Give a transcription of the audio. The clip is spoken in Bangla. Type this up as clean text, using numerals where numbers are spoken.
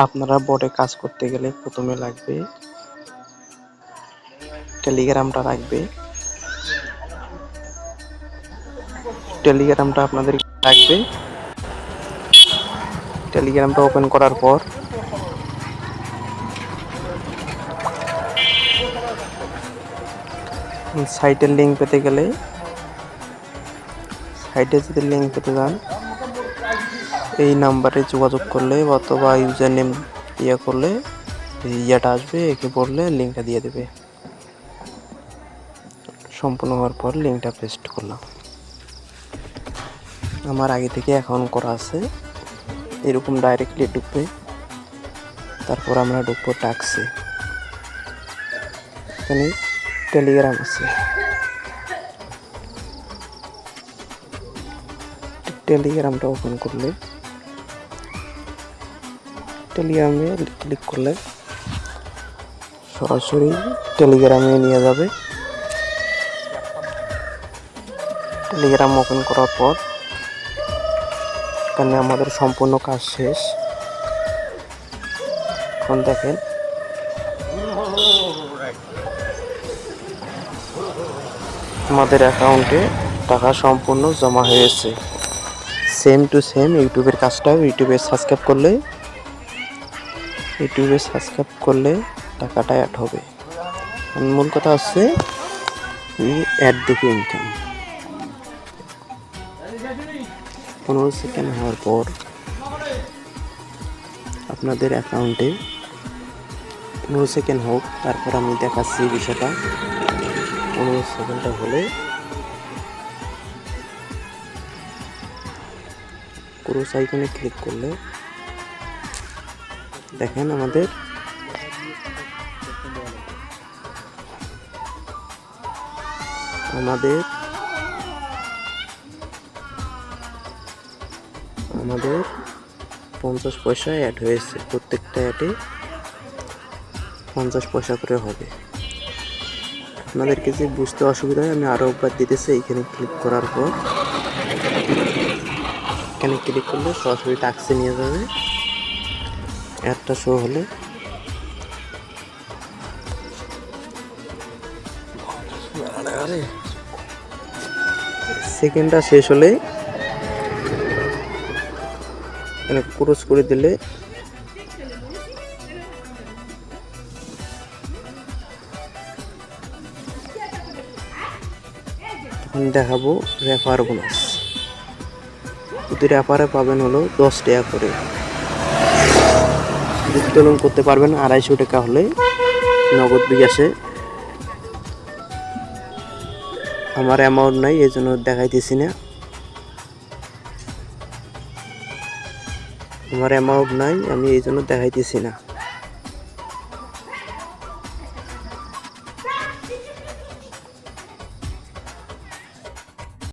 আপনারা বোর্ডে কাজ করতে গেলে প্রথমে লাগবে টেলিগ্রামটা লাগবে। টেলিগ্রামটা আপনাদের লাগবে। টেলিগ্রামটা ওপেন করার পর সাইটের লিঙ্ক পেতে গেলে সাইটে যদি লিঙ্ক পেতে যান এই নাম্বারে যোগাযোগ করলে অথবা ইউজার নেম ইয়ে করলে ইয়াটা আসবে, একে পড়লে লিঙ্কটা দিয়ে দেবে। সম্পূর্ণ হওয়ার পর লিঙ্কটা পেস্ট করলাম। আমার আগে থেকে অ্যাকাউন্ট করা আছে, এরকম ডাইরেক্টলি ঢুকবে। তারপর আমরা ঢুকবো টাক্সে। এখানে টেলিগ্রাম আছে, টেলিগ্রামটা ওপেন করলে টেলিগ্রামে ক্লিক করলে সরাসরি টেলিগ্রামে নিয়ে যাবে। টেলিগ্রাম ওপেন করার পর এখানে আমাদের সম্পূর্ণ কাজ শেষ। এখন দেখেন আমাদের অ্যাকাউন্টে টাকা সম্পূর্ণ জমা হয়েছে। সেম টু সেম ইউটিউবের কাজটাও ইউটিউবে সাবস্ক্রাইব করলে টাকাটা অ্যাড হবে। মূল কথা হচ্ছে অ্যাড দেখে ইনকাম। 15 সেকেন্ড হওয়ার পর আপনাদের অ্যাকাউন্টে 15 সেকেন্ড হোক, তারপর আমি দেখাচ্ছি বিষয়টা। 15 সেকেন্ডটা হলে ক্রস আইকনে ক্লিক করলে দেখেন আমাদের আমাদের 50 পয়সা অ্যাড হয়েছে। প্রত্যেকটা অ্যাডে 50 পয়সা করে হবে। আপনাদেরকে যে বুঝতে অসুবিধা হয় আমি আরও একবার দিতেছি। এইখানে ক্লিক করার পর এখানে ক্লিক করলে সরাসরি টাক্সে নিয়ে যাবে। অ্যাডটা শো হলে সেকেন্ডটা শেষ হলে এখানে ক্রস করে দিলে তখন দেখাবো রেফার বোনাস। প্রতি রেফারে পাবেন হলো 10 টাকা করে। উত্তোলন করতে পারবেন 250 টাকা হলে নগদ বিকাশে। আমার অ্যামাউন্ট নাই, এই জন্য দেখাইতেছি না। আমি এই জন্য দেখাইতেছি না।